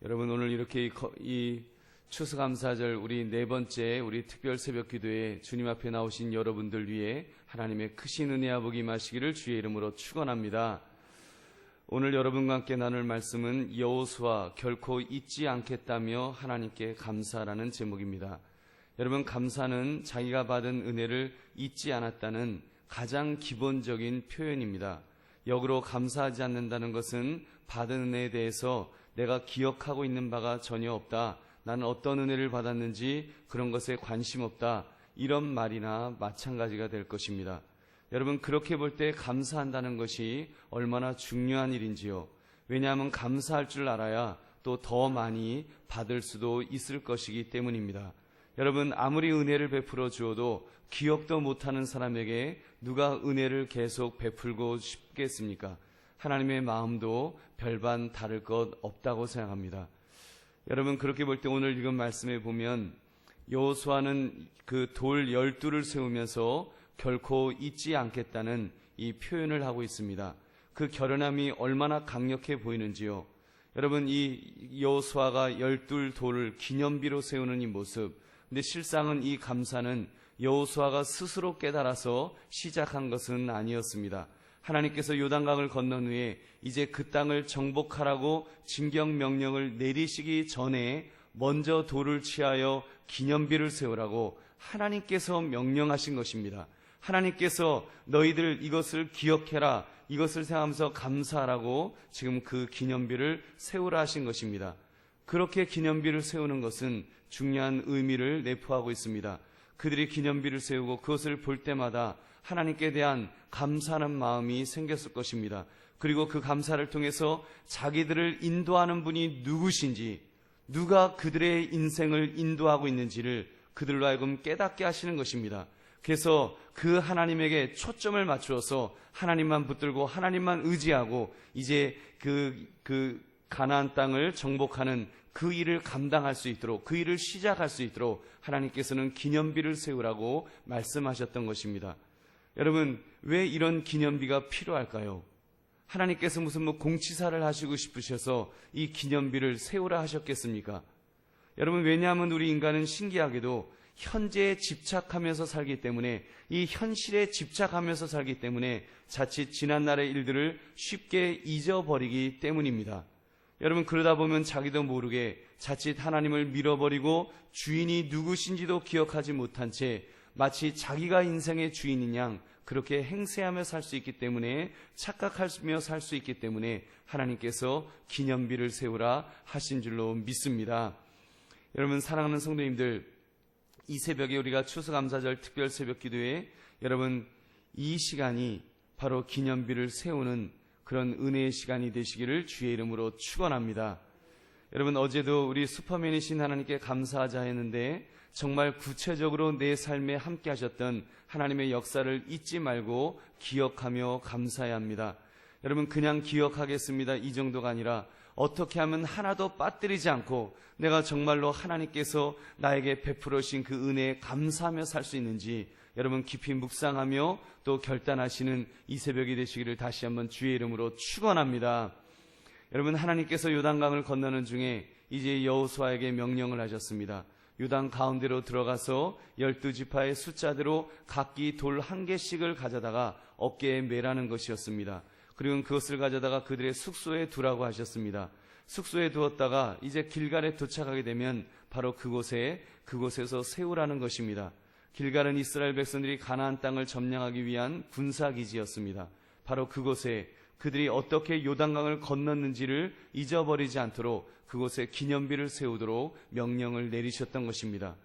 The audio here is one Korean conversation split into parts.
여러분, 오늘 이렇게 이 추수감사절 우리 네 번째 우리 특별 새벽 기도에 주님 앞에 나오신 여러분들 위해 하나님의 크신 은혜와 복이 임하시기를 주의 이름으로 축원합니다. 오늘 여러분과 함께 나눌 말씀은 여호수아 결코 잊지 않겠다며 하나님께 감사라는 제목입니다. 여러분, 감사는 자기가 받은 은혜를 잊지 않았다는 가장 기본적인 표현입니다. 역으로 감사하지 않는다는 것은 받은 은혜에 대해서 내가 기억하고 있는 바가 전혀 없다, 나는 어떤 은혜를 받았는지 그런 것에 관심 없다, 이런 말이나 마찬가지가 될 것입니다. 여러분, 그렇게 볼 때 감사한다는 것이 얼마나 중요한 일인지요. 왜냐하면 감사할 줄 알아야 또 더 많이 받을 수도 있을 것이기 때문입니다. 여러분, 아무리 은혜를 베풀어 주어도 기억도 못하는 사람에게 누가 은혜를 계속 베풀고 싶겠습니까? 하나님의 마음도 별반 다를 것 없다고 생각합니다. 여러분, 그렇게 볼 때 오늘 읽은 말씀에 보면 여호수아는 그 돌 12를 세우면서 결코 잊지 않겠다는 이 표현을 하고 있습니다. 그 결연함이 얼마나 강력해 보이는지요. 여러분, 이 여호수아가 12돌을 기념비로 세우는 이 모습, 근데 실상은 이 감사는 여호수아가 스스로 깨달아서 시작한 것은 아니었습니다. 하나님께서 요단강을 건넌 후에 이제 그 땅을 정복하라고 진경 명령을 내리시기 전에 먼저 돌을 취하여 기념비를 세우라고 하나님께서 명령하신 것입니다. 하나님께서 너희들 이것을 기억해라, 이것을 생각하면서 감사하라고 지금 그 기념비를 세우라 하신 것입니다. 그렇게 기념비를 세우는 것은 중요한 의미를 내포하고 있습니다. 그들이 기념비를 세우고 그것을 볼 때마다 하나님께 대한 감사하는 마음이 생겼을 것입니다. 그리고 그 감사를 통해서 자기들을 인도하는 분이 누구신지, 누가 그들의 인생을 인도하고 있는지를 그들로 하여금 깨닫게 하시는 것입니다. 그래서 그 하나님에게 초점을 맞추어서 하나님만 붙들고 하나님만 의지하고 이제 그 가나안 땅을 정복하는 그 일을 감당할 수 있도록, 그 일을 시작할 수 있도록 하나님께서는 기념비를 세우라고 말씀하셨던 것입니다. 여러분, 왜 이런 기념비가 필요할까요? 하나님께서 무슨 공치사를 하시고 싶으셔서 이 기념비를 세우라 하셨겠습니까? 여러분, 왜냐하면 우리 인간은 신기하게도 현재에 집착하면서 살기 때문에, 이 현실에 집착하면서 살기 때문에 자칫 지난날의 일들을 쉽게 잊어버리기 때문입니다. 여러분, 그러다 보면 자기도 모르게 자칫 하나님을 밀어버리고 주인이 누구신지도 기억하지 못한 채 마치 자기가 인생의 주인인 양 그렇게 행세하며 살 수 있기 때문에, 착각하며 살 수 있기 때문에 하나님께서 기념비를 세우라 하신 줄로 믿습니다. 여러분, 사랑하는 성도님들, 이 새벽에 우리가 추수감사절 특별 새벽 기도에 여러분 이 시간이 바로 기념비를 세우는 그런 은혜의 시간이 되시기를 주의 이름으로 축원합니다. 여러분, 어제도 우리 슈퍼맨이신 하나님께 감사하자 했는데 정말 구체적으로 내 삶에 함께 하셨던 하나님의 역사를 잊지 말고 기억하며 감사해야 합니다. 여러분, 그냥 기억하겠습니다, 이 정도가 아니라 어떻게 하면 하나도 빠뜨리지 않고 내가 정말로 하나님께서 나에게 베풀으신 그 은혜에 감사하며 살 수 있는지 여러분 깊이 묵상하며 또 결단하시는 이 새벽이 되시기를 다시 한번 주의 이름으로 축원합니다. 여러분, 하나님께서 요단강을 건너는 중에 이제 여호수아에게 명령을 하셨습니다. 요단 가운데로 들어가서 12지파의 숫자대로 각기 돌 한 개씩을 가져다가 어깨에 매라는 것이었습니다. 그리고 그것을 가져다가 그들의 숙소에 두라고 하셨습니다. 숙소에 두었다가 이제 길갈에 도착하게 되면 바로 그곳에서 세우라는 것입니다. 길갈은 이스라엘 백성들이 가나안 땅을 점령하기 위한 군사기지였습니다. 바로 그곳에 그들이 어떻게 요단강을 건넜는지를 잊어버리지 않도록 그곳에 기념비를 세우도록 명령을 내리셨던 것입니다.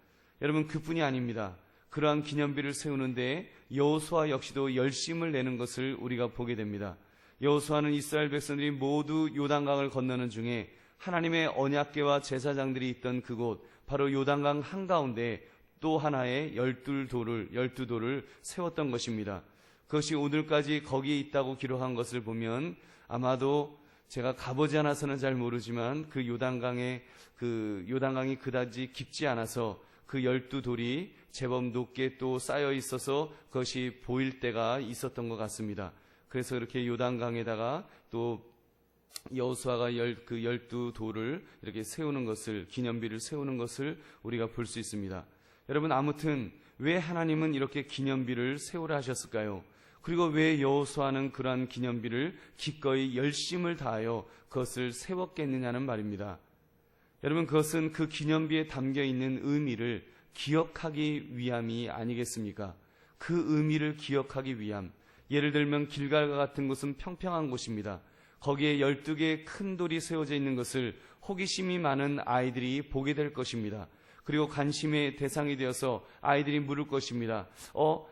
여러분, 그뿐이 아닙니다. 그러한 기념비를 세우는데 여호수아 역시도 열심을 내는 것을 우리가 보게 됩니다. 여호수아는 이스라엘 백성들이 모두 요단강을 건너는 중에 하나님의 언약궤와 제사장들이 있던 그곳, 바로 요단강 한가운데 또 하나의 12돌을 세웠던 것입니다. 그것이 오늘까지 거기에 있다고 기록한 것을 보면 아마도 제가 가보지 않아서는 잘 모르지만 그 요단강이 그다지 깊지 않아서 그 12돌이 제법 높게 또 쌓여 있어서 그것이 보일 때가 있었던 것 같습니다. 그래서 이렇게 요단강에다가 또 여호수아가 그 12돌을 이렇게 세우는 것을, 기념비를 세우는 것을 우리가 볼 수 있습니다. 여러분, 아무튼 왜 하나님은 이렇게 기념비를 세우라 하셨을까요? 그리고 왜 여호수아는 그러한 기념비를 기꺼이 열심을 다하여 그것을 세웠겠느냐는 말입니다. 여러분, 그것은 그 기념비에 담겨 있는 의미를 기억하기 위함이 아니겠습니까? 그 의미를 기억하기 위함. 예를 들면 길갈과 같은 곳은 평평한 곳입니다. 거기에 12개의 큰 돌이 세워져 있는 것을 호기심이 많은 아이들이 보게 될 것입니다. 그리고 관심의 대상이 되어서 아이들이 물을 것입니다.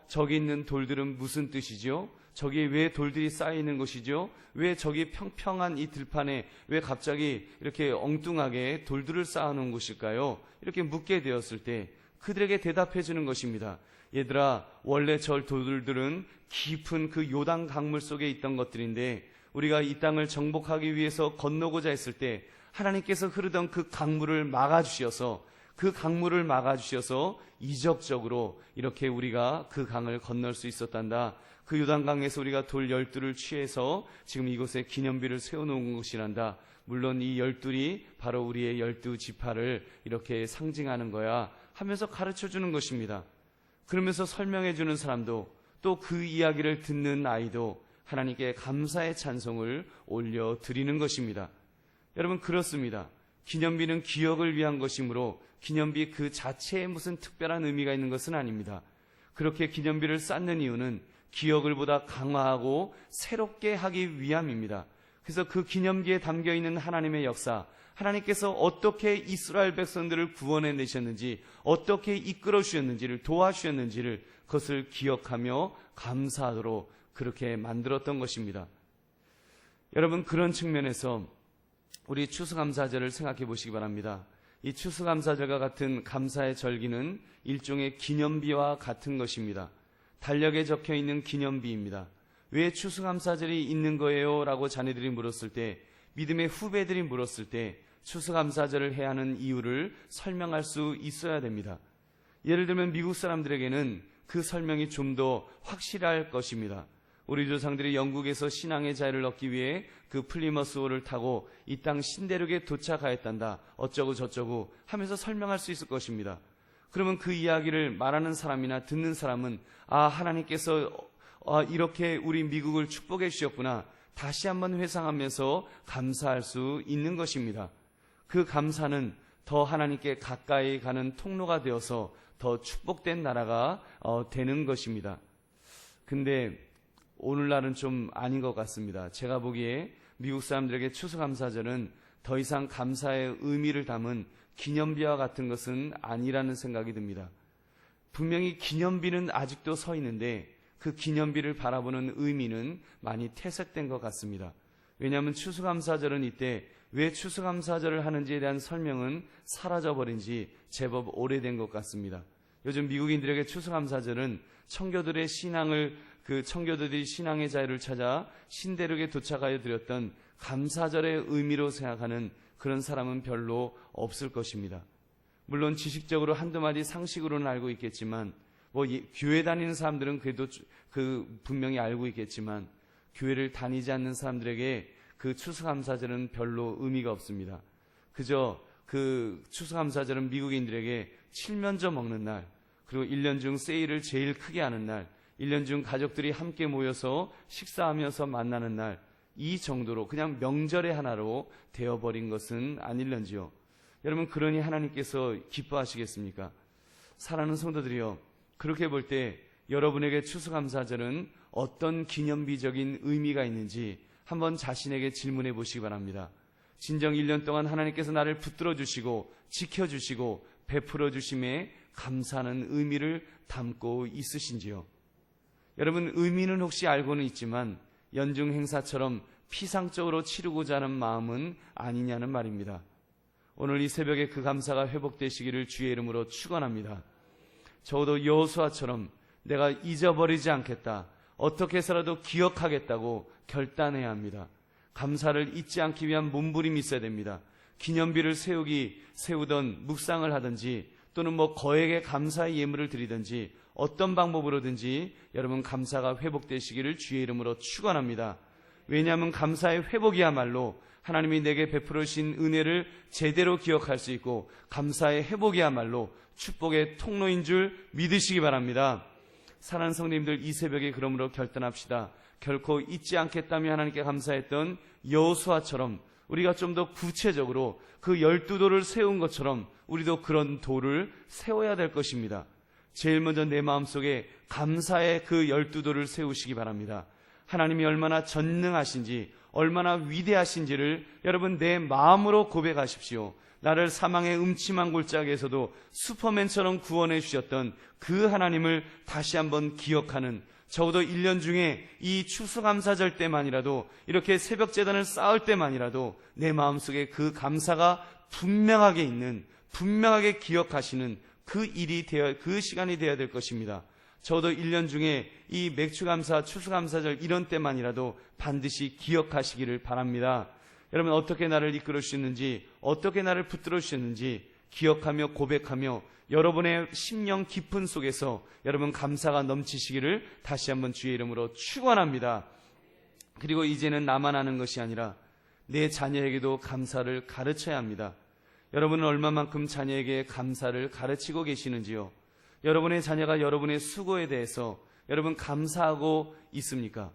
저기 있는 돌들은 무슨 뜻이죠? 저기에 왜 돌들이 쌓여 있는 것이죠? 왜 저기 평평한 이 들판에 왜 갑자기 이렇게 엉뚱하게 돌들을 쌓아놓은 곳일까요? 이렇게 묻게 되었을 때 그들에게 대답해 주는 것입니다. 얘들아, 원래 저 돌들은 깊은 그 요단 강물 속에 있던 것들인데 우리가 이 땅을 정복하기 위해서 건너고자 했을 때 하나님께서 흐르던 그 강물을 막아주셔서 이적적으로 이렇게 우리가 그 강을 건널 수 있었단다. 그 요단강에서 우리가 돌 12를 취해서 지금 이곳에 기념비를 세워놓은 것이란다. 물론 이 12이 바로 우리의 12지파를 이렇게 상징하는 거야 하면서 가르쳐주는 것입니다. 그러면서 설명해주는 사람도 또 그 이야기를 듣는 아이도 하나님께 감사의 찬송을 올려드리는 것입니다. 여러분, 그렇습니다. 기념비는 기억을 위한 것이므로 기념비 그 자체에 무슨 특별한 의미가 있는 것은 아닙니다. 그렇게 기념비를 쌓는 이유는 기억을 보다 강화하고 새롭게 하기 위함입니다. 그래서 그 기념비에 담겨있는 하나님의 역사, 하나님께서 어떻게 이스라엘 백성들을 구원해내셨는지, 어떻게 이끌어 주셨는지를, 도와주셨는지를 그것을 기억하며 감사하도록 그렇게 만들었던 것입니다. 여러분, 그런 측면에서 우리 추수감사절을 생각해 보시기 바랍니다. 이 추수감사절과 같은 감사의 절기는 일종의 기념비와 같은 것입니다. 달력에 적혀 있는 기념비입니다. 왜 추수감사절이 있는 거예요? 라고 자녀들이 물었을 때, 믿음의 후배들이 물었을 때 추수감사절을 해야 하는 이유를 설명할 수 있어야 됩니다. 예를 들면 미국 사람들에게는 그 설명이 좀 더 확실할 것입니다. 우리 조상들이 영국에서 신앙의 자유를 얻기 위해 그 플리머스호를 타고 이 땅 신대륙에 도착하였단다. 어쩌고 저쩌고 하면서 설명할 수 있을 것입니다. 그러면 그 이야기를 말하는 사람이나 듣는 사람은 하나님께서 이렇게 우리 미국을 축복해 주셨구나. 다시 한번 회상하면서 감사할 수 있는 것입니다. 그 감사는 더 하나님께 가까이 가는 통로가 되어서 더 축복된 나라가 되는 것입니다. 근데 오늘날은 좀 아닌 것 같습니다. 제가 보기에 미국 사람들에게 추수감사절은 더 이상 감사의 의미를 담은 기념비와 같은 것은 아니라는 생각이 듭니다. 분명히 기념비는 아직도 서 있는데 그 기념비를 바라보는 의미는 많이 퇴색된 것 같습니다. 왜냐하면 추수감사절은 이때 왜 추수감사절을 하는지에 대한 설명은 사라져버린 지 제법 오래된 것 같습니다. 요즘 미국인들에게 추수감사절은 청교도들이 신앙의 자유를 찾아 신대륙에 도착하여 드렸던 감사절의 의미로 생각하는 그런 사람은 별로 없을 것입니다. 물론 지식적으로 한두 마디 상식으로는 알고 있겠지만 교회 다니는 사람들은 그래도 분명히 알고 있겠지만 교회를 다니지 않는 사람들에게 그 추수감사절은 별로 의미가 없습니다. 그저 그 추수감사절은 미국인들에게 칠면조 먹는 날, 그리고 1년 중 세일을 제일 크게 하는 날, 1년 중 가족들이 함께 모여서 식사하면서 만나는 날, 이 정도로 그냥 명절의 하나로 되어버린 것은 아닐런지요. 여러분, 그러니 하나님께서 기뻐하시겠습니까? 사랑하는 성도들이여, 그렇게 볼 때 여러분에게 추수감사절은 어떤 기념비적인 의미가 있는지 한번 자신에게 질문해 보시기 바랍니다. 진정 1년 동안 하나님께서 나를 붙들어 주시고 지켜주시고 베풀어 주심에 감사하는 의미를 담고 있으신지요? 여러분, 의미는 혹시 알고는 있지만 연중 행사처럼 피상적으로 치르고자 하는 마음은 아니냐는 말입니다. 오늘 이 새벽에 그 감사가 회복되시기를 주의 이름으로 축원합니다. 적어도 여호수아처럼 내가 잊어버리지 않겠다, 어떻게 해서라도 기억하겠다고 결단해야 합니다. 감사를 잊지 않기 위한 몸부림이 있어야 됩니다. 기념비를 세우던 묵상을 하든지 또는 거액의 감사의 예물을 드리든지 어떤 방법으로든지 여러분 감사가 회복되시기를 주의 이름으로 축원합니다. 왜냐하면 감사의 회복이야말로 하나님이 내게 베풀어 주신 은혜를 제대로 기억할 수 있고 감사의 회복이야말로 축복의 통로인 줄 믿으시기 바랍니다. 사랑하는 성도님들, 이 새벽에 그러므로 결단합시다. 결코 잊지 않겠다며 하나님께 감사했던 여호수아처럼 우리가 좀 더 구체적으로 그 12돌을 세운 것처럼 우리도 그런 돌을 세워야 될 것입니다. 제일 먼저 내 마음속에 감사의 그 12돌을 세우시기 바랍니다. 하나님이 얼마나 전능하신지 얼마나 위대하신지를 여러분 내 마음으로 고백하십시오. 나를 사망의 음침한 골짜기에서도 슈퍼맨처럼 구원해 주셨던 그 하나님을 다시 한번 기억하는, 적어도 1년 중에 이 추수감사절 때만이라도, 이렇게 새벽제단을 쌓을 때만이라도 내 마음속에 그 감사가 분명하게 있는, 분명하게 기억하시는 그 시간이 되어야 될 것입니다. 적어도 1년 중에 이 맥주감사, 추수감사절 이런 때만이라도 반드시 기억하시기를 바랍니다. 여러분, 어떻게 나를 이끌어 주셨는지, 어떻게 나를 붙들어 주셨는지 기억하며 고백하며 여러분의 심령 깊은 속에서 여러분 감사가 넘치시기를 다시 한번 주의 이름으로 축원합니다. 그리고 이제는 나만 하는 것이 아니라 내 자녀에게도 감사를 가르쳐야 합니다. 여러분은 얼마만큼 자녀에게 감사를 가르치고 계시는지요? 여러분의 자녀가 여러분의 수고에 대해서 여러분 감사하고 있습니까?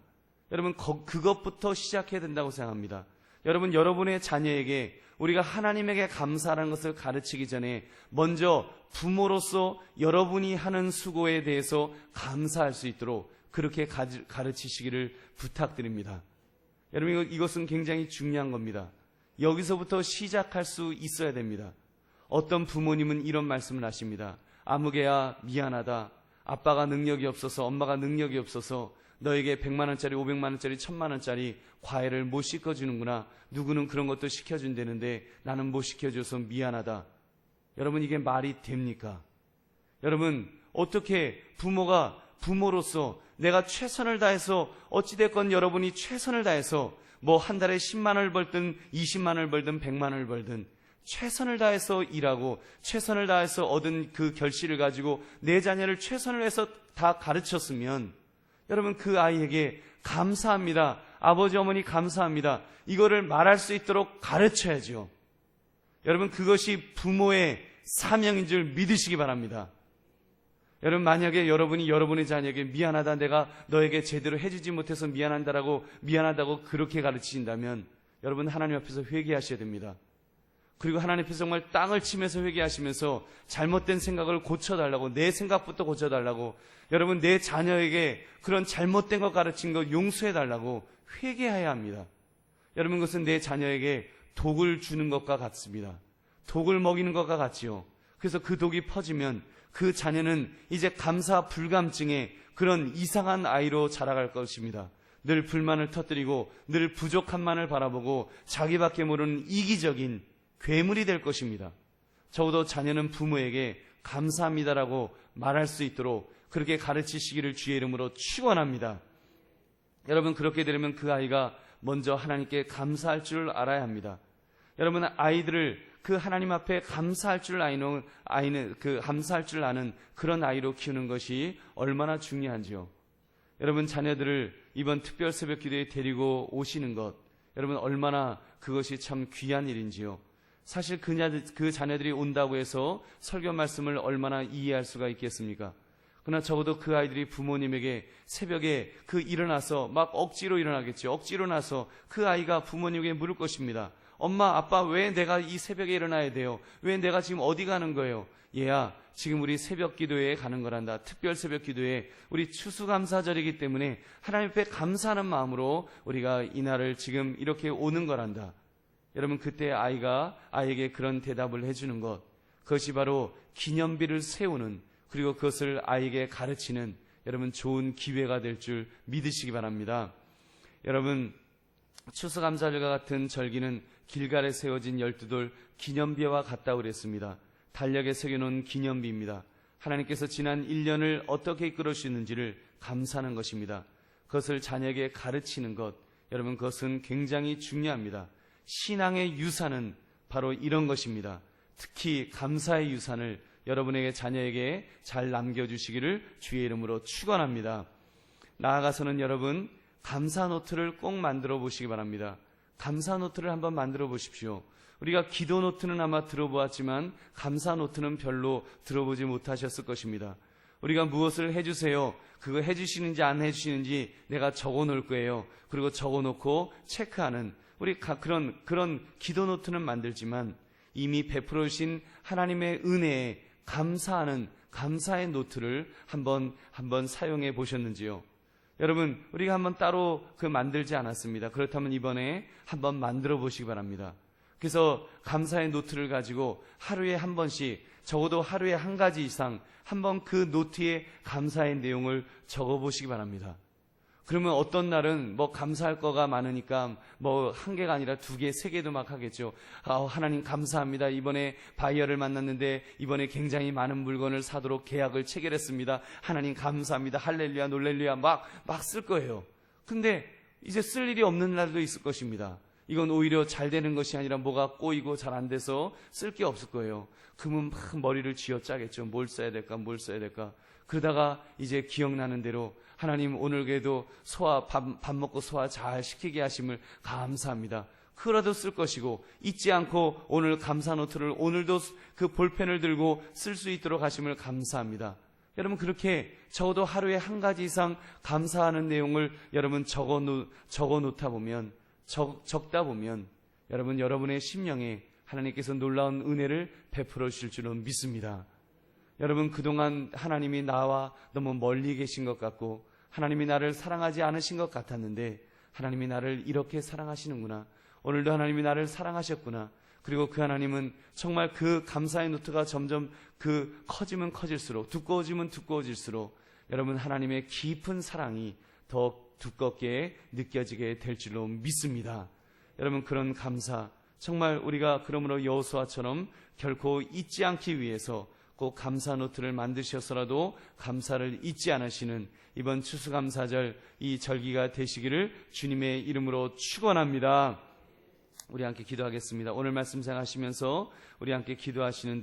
여러분 그것부터 시작해야 된다고 생각합니다. 여러분, 여러분의 자녀에게 우리가 하나님에게 감사하는 것을 가르치기 전에 먼저 부모로서 여러분이 하는 수고에 대해서 감사할 수 있도록 그렇게 가르치시기를 부탁드립니다. 여러분, 이것은 굉장히 중요한 겁니다. 여기서부터 시작할 수 있어야 됩니다. 어떤 부모님은 이런 말씀을 하십니다. 아무개야 미안하다. 아빠가 능력이 없어서, 엄마가 능력이 없어서 너에게 100만원짜리, 500만원짜리, 1000만원짜리 과외를 못 시켜주는구나. 누구는 그런 것도 시켜준다는데 나는 못 시켜줘서 미안하다. 여러분, 이게 말이 됩니까? 여러분, 어떻게 부모가 부모로서 내가 최선을 다해서, 어찌됐건 여러분이 최선을 다해서 뭐 한 달에 10만원을 벌든 20만원을 벌든 100만원을 벌든 최선을 다해서 일하고 최선을 다해서 얻은 그 결실을 가지고 내 자녀를 최선을 해서 다 가르쳤으면 여러분 그 아이에게 감사합니다. 아버지 어머니 감사합니다. 이거를 말할 수 있도록 가르쳐야죠. 여러분 그것이 부모의 사명인 줄 믿으시기 바랍니다. 여러분 만약에 여러분이 여러분의 자녀에게 미안하다, 내가 너에게 제대로 해주지 못해서 미안하다고 그렇게 가르치신다면 여러분 하나님 앞에서 회개하셔야 됩니다. 그리고 하나님 앞에서 정말 땅을 치면서 회개하시면서 잘못된 생각을 고쳐달라고, 내 생각부터 고쳐달라고, 여러분 내 자녀에게 그런 잘못된 거 가르친 거 용서해달라고 회개해야 합니다. 여러분 그것은 내 자녀에게 독을 주는 것과 같습니다. 독을 먹이는 것과 같지요. 그래서 그 독이 퍼지면 그 자녀는 이제 감사 불감증의 그런 이상한 아이로 자라갈 것입니다. 늘 불만을 터뜨리고 늘 부족함만을 바라보고 자기밖에 모르는 이기적인 괴물이 될 것입니다. 적어도 자녀는 부모에게 감사합니다라고 말할 수 있도록 그렇게 가르치시기를 주의 이름으로 축원합니다. 여러분 그렇게 되려면 그 아이가 먼저 하나님께 감사할 줄 알아야 합니다. 여러분 아이들을 그 하나님 앞에 감사할 줄 감사할 줄 아는 그런 아이로 키우는 것이 얼마나 중요한지요. 여러분 자녀들을 이번 특별 새벽 기도에 데리고 오시는 것, 여러분 얼마나 그것이 참 귀한 일인지요. 사실 그 자녀들이 온다고 해서 설교 말씀을 얼마나 이해할 수가 있겠습니까? 그러나 적어도 그 아이들이 부모님에게 새벽에 일어나서 막 억지로 일어나겠죠. 억지로 나서 그 아이가 부모님에게 물을 것입니다. 엄마, 아빠, 왜 내가 이 새벽에 일어나야 돼요? 왜 내가 지금 어디 가는 거예요? 얘야, 지금 우리 새벽 기도회에 가는 거란다. 특별 새벽 기도회, 우리 추수감사절이기 때문에 하나님 앞에 감사하는 마음으로 우리가 이날을 지금 이렇게 오는 거란다. 여러분 그때 아이에게 그런 대답을 해주는 것, 그것이 바로 기념비를 세우는, 그리고 그것을 아이에게 가르치는 여러분 좋은 기회가 될 줄 믿으시기 바랍니다. 여러분 추수감사절과 같은 절기는 길갈에 세워진 12돌 기념비와 같다고 그랬습니다. 달력에 새겨놓은 기념비입니다. 하나님께서 지난 1년을 어떻게 이끌어 주시는지를 감사하는 것입니다. 그것을 자녀에게 가르치는 것, 여러분 그것은 굉장히 중요합니다. 신앙의 유산은 바로 이런 것입니다. 특히 감사의 유산을 여러분에게 자녀에게 잘 남겨주시기를 주의 이름으로 축원합니다. 나아가서는 여러분 감사 노트를 꼭 만들어 보시기 바랍니다. 감사 노트를 한번 만들어 보십시오. 우리가 기도 노트는 아마 들어보았지만 감사 노트는 별로 들어보지 못하셨을 것입니다. 우리가 무엇을 해주세요, 그거 해주시는지 안 해주시는지 내가 적어 놓을 거예요. 그리고 적어 놓고 체크하는 우리 그런 기도 노트는 만들지만 이미 베풀어 주신 하나님의 은혜에 감사하는 감사의 노트를 한번 사용해 보셨는지요? 여러분, 우리가 한번 따로 만들지 않았습니다. 그렇다면 이번에 한번 만들어 보시기 바랍니다. 그래서 감사의 노트를 가지고 하루에 한 번씩, 적어도 하루에 한 가지 이상 한번 그 노트에 감사의 내용을 적어 보시기 바랍니다. 그러면 어떤 날은 감사할 거가 많으니까 한 개가 아니라 2개, 3개도 막 하겠죠. 하나님 감사합니다. 이번에 바이어를 만났는데 이번에 굉장히 많은 물건을 사도록 계약을 체결했습니다. 하나님 감사합니다. 할렐루야, 놀렐루야 막 쓸 거예요. 근데 이제 쓸 일이 없는 날도 있을 것입니다. 이건 오히려 잘 되는 것이 아니라 뭐가 꼬이고 잘 안 돼서 쓸 게 없을 거예요. 그러면 막 머리를 쥐어짜겠죠. 뭘 써야 될까? 그러다가 이제 기억나는 대로 하나님 오늘 그래도 밥 먹고 소화 잘 시키게 하심을 감사합니다. 그거라도 쓸 것이고, 잊지 않고 오늘 감사 노트를 오늘도 그 볼펜을 들고 쓸 수 있도록 하심을 감사합니다. 여러분, 그렇게 적어도 하루에 한 가지 이상 감사하는 내용을 여러분 적다 보면 여러분, 여러분의 심령에 하나님께서 놀라운 은혜를 베풀어 주실 줄은 믿습니다. 여러분, 그동안 하나님이 나와 너무 멀리 계신 것 같고 하나님이 나를 사랑하지 않으신 것 같았는데 하나님이 나를 이렇게 사랑하시는구나. 오늘도 하나님이 나를 사랑하셨구나. 그리고 그 하나님은 정말 그 감사의 노트가 점점 커지면 커질수록, 두꺼워지면 두꺼워질수록 여러분, 하나님의 깊은 사랑이 더 두껍게 느껴지게 될 줄로 믿습니다. 여러분, 그런 감사, 정말 우리가 그러므로 여호수아처럼 결코 잊지 않기 위해서 꼭 감사 노트를 만드셔서라도 감사를 잊지 않으시는 이번 추수감사절 이 절기가 되시기를 주님의 이름으로 축원합니다. 우리 함께 기도하겠습니다. 오늘 말씀 생각하시면서 우리 함께 기도하시는